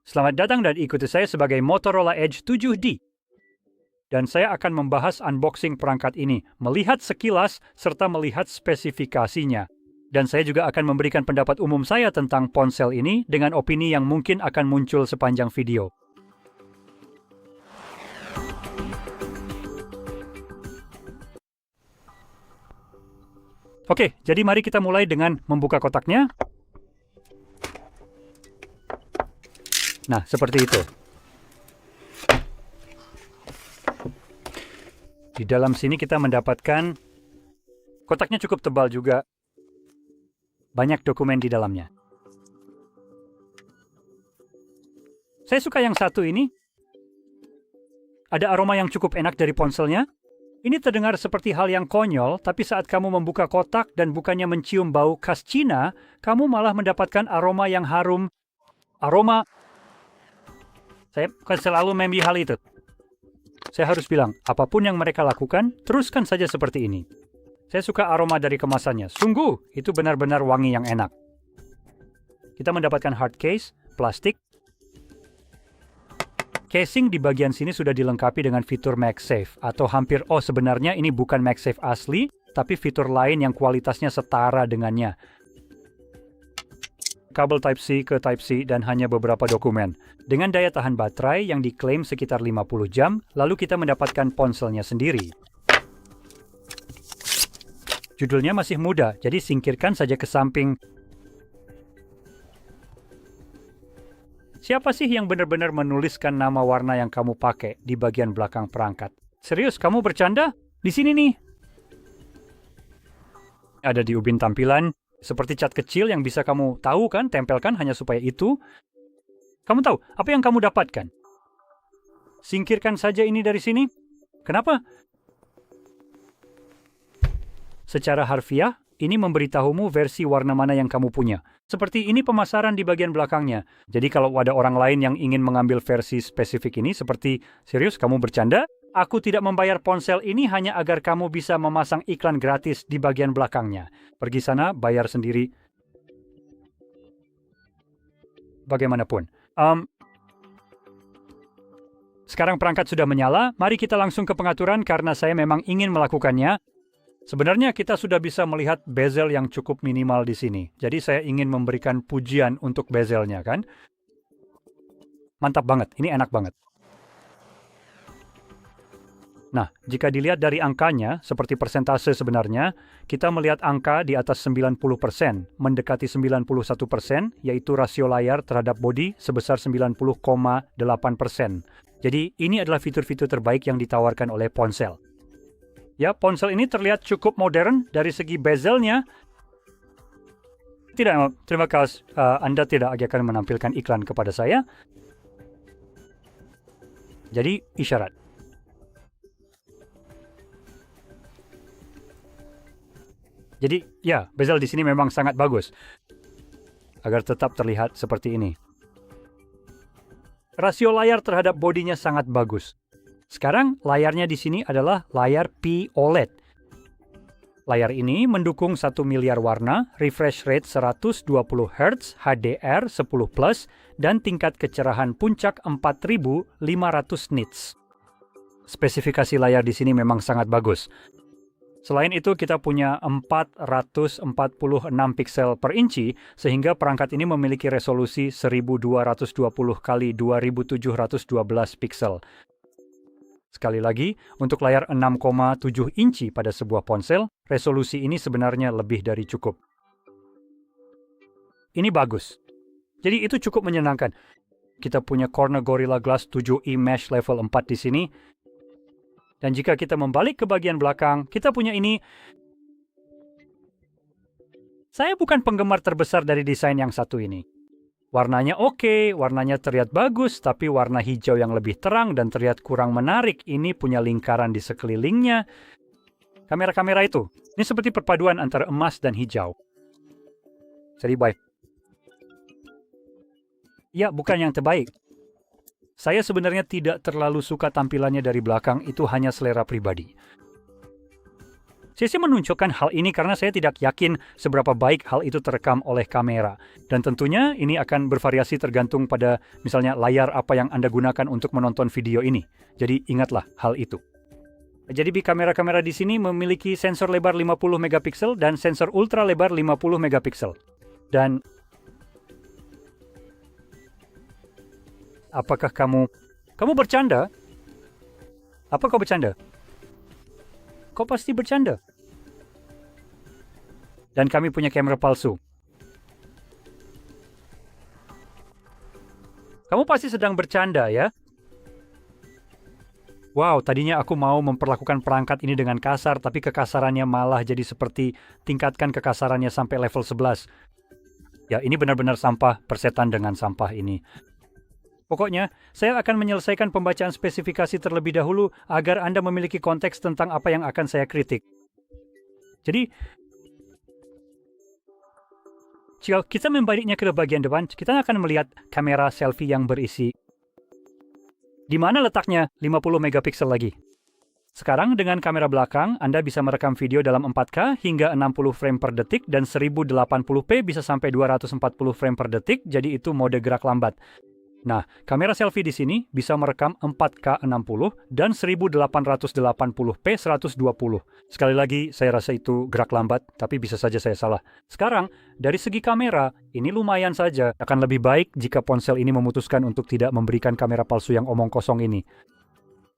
Selamat datang dan ikuti saya sebagai Motorola Edge 7D. Dan saya akan membahas unboxing perangkat ini, melihat sekilas serta melihat spesifikasinya. Dan saya juga akan memberikan pendapat umum saya tentang ponsel ini dengan opini yang mungkin akan muncul sepanjang video. Oke, jadi mari kita mulai dengan membuka kotaknya. Nah, seperti itu. Di dalam sini kita mendapatkan kotaknya cukup tebal juga. Banyak dokumen di dalamnya. Saya suka yang satu ini. Ada aroma yang cukup enak dari ponselnya. Ini terdengar seperti hal yang konyol, tapi saat kamu membuka kotak dan bukannya mencium bau khas Cina, kamu malah mendapatkan aroma yang harum. Aroma. Saya selalu memilih hal itu. Saya harus bilang, apapun yang mereka lakukan, teruskan saja seperti ini. Saya suka aroma dari kemasannya. Sungguh, itu benar-benar wangi yang enak. Kita mendapatkan hard case, plastik. Casing di bagian sini sudah dilengkapi dengan fitur MagSafe. Atau hampir, sebenarnya ini bukan MagSafe asli, tapi fitur lain yang kualitasnya setara dengannya. Kabel Type-C ke Type-C dan hanya beberapa dokumen. Dengan daya tahan baterai yang diklaim sekitar 50 jam, lalu kita mendapatkan ponselnya sendiri. Judulnya masih muda, jadi singkirkan saja ke samping. Siapa sih yang benar-benar menuliskan nama warna yang kamu pakai di bagian belakang perangkat? Serius, kamu bercanda? Di sini nih. Ada di ubin tampilan. Seperti cat kecil yang bisa kamu tahu kan, tempelkan hanya supaya itu. Kamu tahu, apa yang kamu dapatkan? Singkirkan saja ini dari sini. Kenapa? Secara harfiah, ini memberitahumu versi warna mana yang kamu punya. Seperti ini pemasaran di bagian belakangnya. Jadi kalau ada orang lain yang ingin mengambil versi spesifik ini, seperti, serius kamu bercanda? Aku tidak membayar ponsel ini hanya agar kamu bisa memasang iklan gratis di bagian belakangnya. Pergi sana, bayar sendiri. Bagaimanapun. Sekarang perangkat sudah menyala, mari kita langsung ke pengaturan karena saya memang ingin melakukannya. Sebenarnya kita sudah bisa melihat bezel yang cukup minimal di sini. Jadi saya ingin memberikan pujian untuk bezelnya kan. Mantap banget, ini enak banget. Nah, jika dilihat dari angkanya, seperti persentase sebenarnya, kita melihat angka di atas 90%, mendekati 91%, yaitu rasio layar terhadap bodi sebesar 90,8%. Jadi, ini adalah fitur-fitur terbaik yang ditawarkan oleh ponsel. Ya, ponsel ini terlihat cukup modern dari segi bezelnya. Tidak, terima kasih. Anda tidak akan menampilkan iklan kepada saya. Jadi, isyarat. Jadi, ya, bezel di sini memang sangat bagus. Agar tetap terlihat seperti ini. Rasio layar terhadap bodinya sangat bagus. Sekarang, layarnya di sini adalah layar P-OLED. Layar ini mendukung 1 miliar warna, refresh rate 120 Hz, HDR 10+, dan tingkat kecerahan puncak 4500 nits. Spesifikasi layar di sini memang sangat bagus. Selain itu, kita punya 446 piksel per inci, sehingga perangkat ini memiliki resolusi 1220 x 2712 piksel. Sekali lagi, untuk layar 6,7 inci pada sebuah ponsel, resolusi ini sebenarnya lebih dari cukup. Ini bagus. Jadi itu cukup menyenangkan. Kita punya Corning Gorilla Glass 7i Mesh level 4 di sini. Dan jika kita membalik ke bagian belakang, kita punya ini. Saya bukan penggemar terbesar dari desain yang satu ini. Warnanya oke, warnanya terlihat bagus, tapi warna hijau yang lebih terang dan terlihat kurang menarik. Ini punya lingkaran di sekelilingnya. Kamera-kamera itu, ini seperti perpaduan antara emas dan hijau. Jadi baik. Ya, bukan yang terbaik. Saya sebenarnya tidak terlalu suka tampilannya dari belakang, itu hanya selera pribadi. Saya sih menunjukkan hal ini karena saya tidak yakin seberapa baik hal itu terekam oleh kamera. Dan tentunya ini akan bervariasi tergantung pada misalnya layar apa yang Anda gunakan untuk menonton video ini. Jadi ingatlah hal itu. Jadi kamera-kamera di sini memiliki sensor lebar 50 megapiksel dan sensor ultra lebar 50 megapiksel. Dan apakah kamu bercanda? Apa kau bercanda? Kau pasti bercanda. Dan kami punya kamera palsu. Kamu pasti sedang bercanda ya? Wow, tadinya aku mau memperlakukan perangkat ini dengan kasar, tapi kekasarannya malah jadi seperti tingkatkan kekasarannya sampai level 11. Ya, ini benar-benar sampah, persetan dengan sampah ini. Pokoknya, saya akan menyelesaikan pembacaan spesifikasi terlebih dahulu agar Anda memiliki konteks tentang apa yang akan saya kritik. Jadi, jika kita membaliknya ke bagian depan, kita akan melihat kamera selfie yang berisi. Di mana letaknya 50 megapiksel lagi? Sekarang dengan kamera belakang, Anda bisa merekam video dalam 4K hingga 60 frame per detik dan 1080p bisa sampai 240 frame per detik, jadi itu mode gerak lambat. Nah, kamera selfie di sini bisa merekam 4K 60 dan 1880p 120. Sekali lagi, saya rasa itu gerak lambat, tapi bisa saja saya salah. Sekarang, dari segi kamera, ini lumayan saja. Akan lebih baik jika ponsel ini memutuskan untuk tidak memberikan kamera palsu yang omong kosong ini.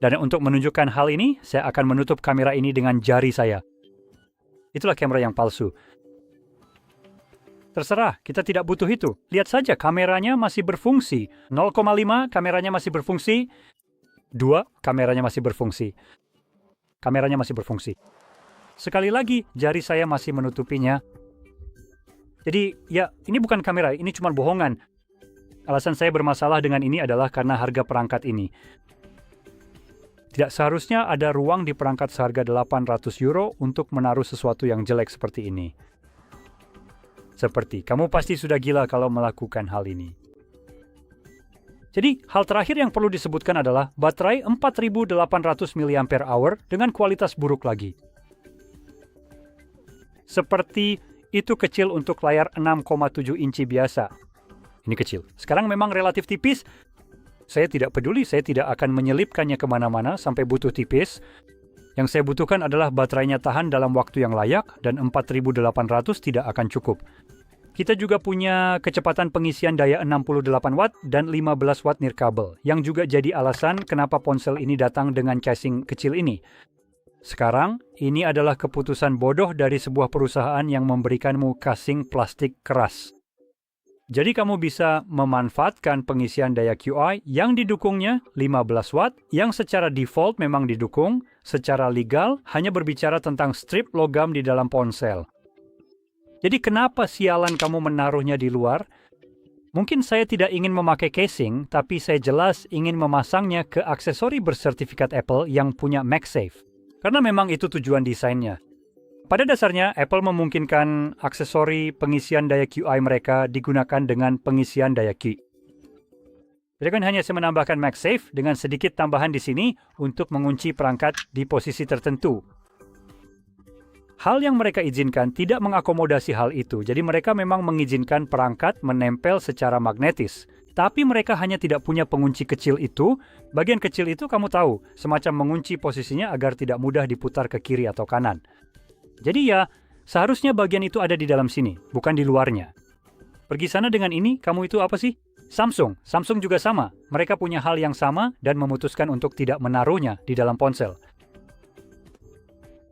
Dan untuk menunjukkan hal ini, saya akan menutup kamera ini dengan jari saya. Itulah kamera yang palsu. Terserah, kita tidak butuh itu. Lihat saja, kameranya masih berfungsi. 0,5, kameranya masih berfungsi. 2, kameranya masih berfungsi. Kameranya masih berfungsi. Sekali lagi, jari saya masih menutupinya. Jadi, ya, ini bukan kamera, ini cuma bohongan. Alasan saya bermasalah dengan ini adalah karena harga perangkat ini. Tidak seharusnya ada ruang di perangkat seharga 800 euro untuk menaruh sesuatu yang jelek seperti ini. Seperti, kamu pasti sudah gila kalau melakukan hal ini. Jadi, hal terakhir yang perlu disebutkan adalah baterai 4800 mAh dengan kualitas buruk lagi. Seperti itu kecil untuk layar 6,7 inci biasa. Ini kecil. Sekarang memang relatif tipis. Saya tidak peduli, saya tidak akan menyelipkannya kemana-mana sampai butuh tipis. Yang saya butuhkan adalah baterainya tahan dalam waktu yang layak dan 4800 tidak akan cukup. Kita juga punya kecepatan pengisian daya 68 watt dan 15 watt nirkabel, yang juga jadi alasan kenapa ponsel ini datang dengan casing kecil ini. Sekarang, ini adalah keputusan bodoh dari sebuah perusahaan yang memberikanmu casing plastik keras. Jadi kamu bisa memanfaatkan pengisian daya QI yang didukungnya 15 watt, yang secara default memang didukung, secara legal hanya berbicara tentang strip logam di dalam ponsel. Jadi kenapa sialan kamu menaruhnya di luar? Mungkin saya tidak ingin memakai casing, tapi saya jelas ingin memasangnya ke aksesori bersertifikat Apple yang punya MagSafe. Karena memang itu tujuan desainnya. Pada dasarnya, Apple memungkinkan aksesori pengisian daya QI mereka digunakan dengan pengisian daya Qi. Jadi kan hanya saya menambahkan MagSafe dengan sedikit tambahan di sini untuk mengunci perangkat di posisi tertentu. Hal yang mereka izinkan tidak mengakomodasi hal itu, jadi mereka memang mengizinkan perangkat menempel secara magnetis. Tapi mereka hanya tidak punya pengunci kecil itu. Bagian kecil itu kamu tahu, semacam mengunci posisinya agar tidak mudah diputar ke kiri atau kanan. Jadi ya, seharusnya bagian itu ada di dalam sini, bukan di luarnya. Pergi sana dengan ini, kamu itu apa sih? Samsung. Samsung juga sama. Mereka punya hal yang sama dan memutuskan untuk tidak menaruhnya di dalam ponsel.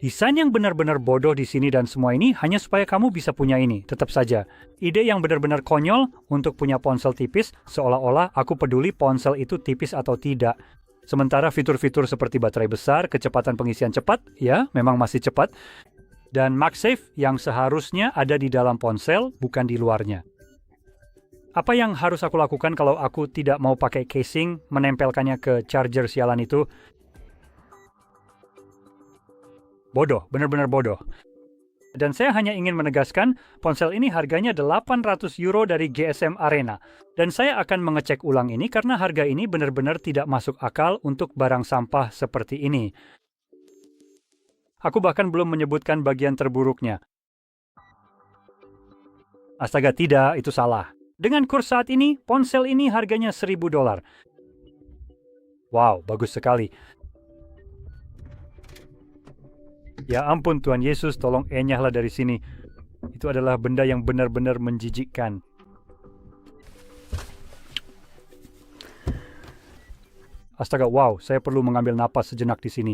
Desain yang benar-benar bodoh di sini dan semua ini hanya supaya kamu bisa punya ini. Tetap saja, ide yang benar-benar konyol untuk punya ponsel tipis, seolah-olah aku peduli ponsel itu tipis atau tidak. Sementara fitur-fitur seperti baterai besar, kecepatan pengisian cepat, ya memang masih cepat, dan MagSafe yang seharusnya ada di dalam ponsel, bukan di luarnya. Apa yang harus aku lakukan kalau aku tidak mau pakai casing, menempelkannya ke charger sialan itu? Bodoh, benar-benar bodoh. Dan saya hanya ingin menegaskan, ponsel ini harganya 800 euro dari GSM Arena. Dan saya akan mengecek ulang ini karena harga ini benar-benar tidak masuk akal untuk barang sampah seperti ini. Aku bahkan belum menyebutkan bagian terburuknya. Astaga, tidak, itu salah. Dengan kurs saat ini, ponsel ini harganya $1.000. Wow, bagus sekali. Ya ampun Tuhan Yesus, tolong enyahlah dari sini. Itu adalah benda yang benar-benar menjijikkan. Astaga, wow, saya perlu mengambil napas sejenak di sini.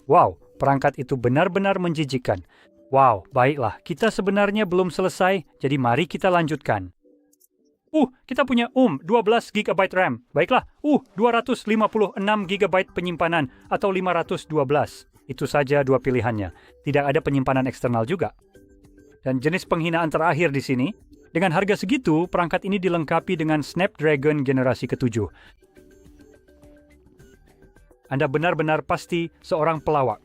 Wow, perangkat itu benar-benar menjijikkan. Wow, baiklah, kita sebenarnya belum selesai, jadi mari kita lanjutkan. Kita punya 12 GB RAM. Baiklah, 256 GB penyimpanan atau 512. Itu saja dua pilihannya. Tidak ada penyimpanan eksternal juga. Dan jenis penghinaan terakhir di sini, dengan harga segitu, perangkat ini dilengkapi dengan Snapdragon generasi ke-7. Anda benar-benar pasti seorang pelawak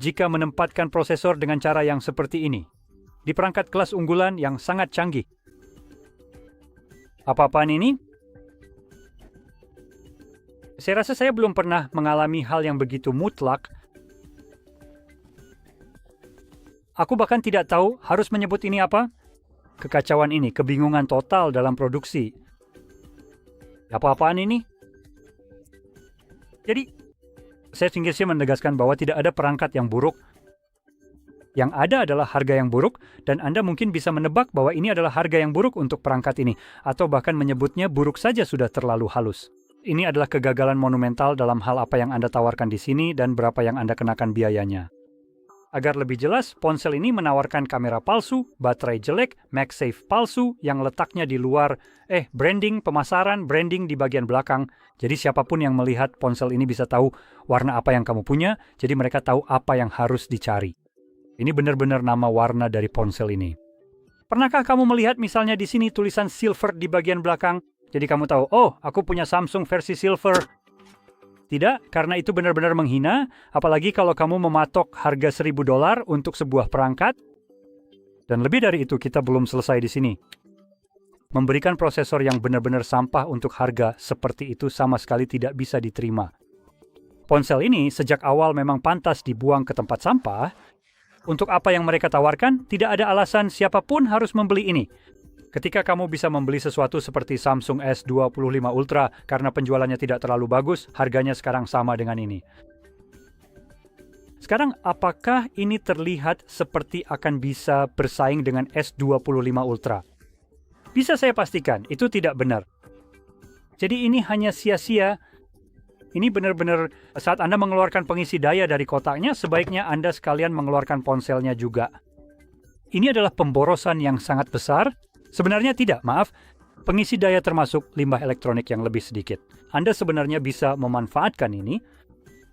jika menempatkan prosesor dengan cara yang seperti ini di perangkat kelas unggulan yang sangat canggih. Apa-apaan ini? Saya rasa saya belum pernah mengalami hal yang begitu mutlak. Aku bahkan tidak tahu harus menyebut ini apa. Kekacauan ini, kebingungan total dalam produksi. Apa-apaan ini? Jadi, saya menegaskan bahwa tidak ada perangkat yang buruk. Yang ada adalah harga yang buruk, dan Anda mungkin bisa menebak bahwa ini adalah harga yang buruk untuk perangkat ini, atau bahkan menyebutnya buruk saja sudah terlalu halus. Ini adalah kegagalan monumental dalam hal apa yang Anda tawarkan di sini dan berapa yang Anda kenakan biayanya. Agar lebih jelas, ponsel ini menawarkan kamera palsu, baterai jelek, MagSafe palsu yang letaknya di luar, branding, pemasaran, branding di bagian belakang. Jadi siapapun yang melihat ponsel ini bisa tahu warna apa yang kamu punya, jadi mereka tahu apa yang harus dicari. Ini benar-benar nama warna dari ponsel ini. Pernahkah kamu melihat misalnya di sini tulisan silver di bagian belakang? Jadi kamu tahu, aku punya Samsung versi silver. Tidak, karena itu benar-benar menghina, apalagi kalau kamu mematok harga $1.000 untuk sebuah perangkat. Dan lebih dari itu, kita belum selesai di sini. Memberikan prosesor yang benar-benar sampah untuk harga seperti itu sama sekali tidak bisa diterima. Ponsel ini sejak awal memang pantas dibuang ke tempat sampah. Untuk apa yang mereka tawarkan, tidak ada alasan siapapun harus membeli ini. Ketika kamu bisa membeli sesuatu seperti Samsung S25 Ultra karena penjualannya tidak terlalu bagus, harganya sekarang sama dengan ini. Sekarang, apakah ini terlihat seperti akan bisa bersaing dengan S25 Ultra? Bisa saya pastikan, itu tidak benar. Jadi ini hanya sia-sia. Ini benar-benar saat Anda mengeluarkan pengisi daya dari kotaknya, sebaiknya Anda sekalian mengeluarkan ponselnya juga. Ini adalah pemborosan yang sangat besar. Sebenarnya tidak, maaf. Pengisi daya termasuk limbah elektronik yang lebih sedikit. Anda sebenarnya bisa memanfaatkan ini.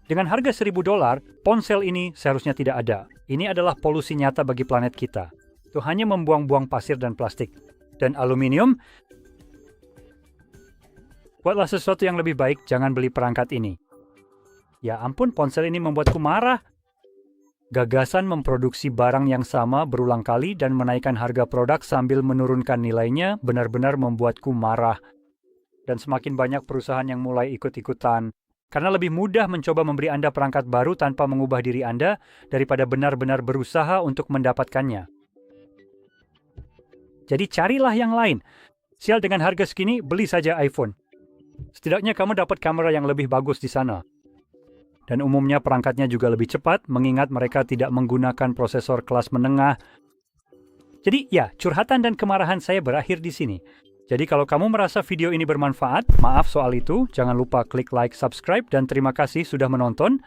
Dengan harga $1.000, ponsel ini seharusnya tidak ada. Ini adalah polusi nyata bagi planet kita. Itu hanya membuang-buang pasir dan plastik. Dan aluminium. Buatlah sesuatu yang lebih baik, jangan beli perangkat ini. Ya ampun, ponsel ini membuatku marah. Gagasan memproduksi barang yang sama berulang kali dan menaikkan harga produk sambil menurunkan nilainya benar-benar membuatku marah. Dan semakin banyak perusahaan yang mulai ikut-ikutan. Karena lebih mudah mencoba memberi Anda perangkat baru tanpa mengubah diri Anda daripada benar-benar berusaha untuk mendapatkannya. Jadi carilah yang lain. Sial, dengan harga segini, beli saja iPhone. Setidaknya kamu dapat kamera yang lebih bagus di sana. Dan umumnya perangkatnya juga lebih cepat, mengingat mereka tidak menggunakan prosesor kelas menengah. Jadi ya, curhatan dan kemarahan saya berakhir di sini. Jadi kalau kamu merasa video ini bermanfaat, maaf soal itu, jangan lupa klik like, subscribe, dan terima kasih sudah menonton.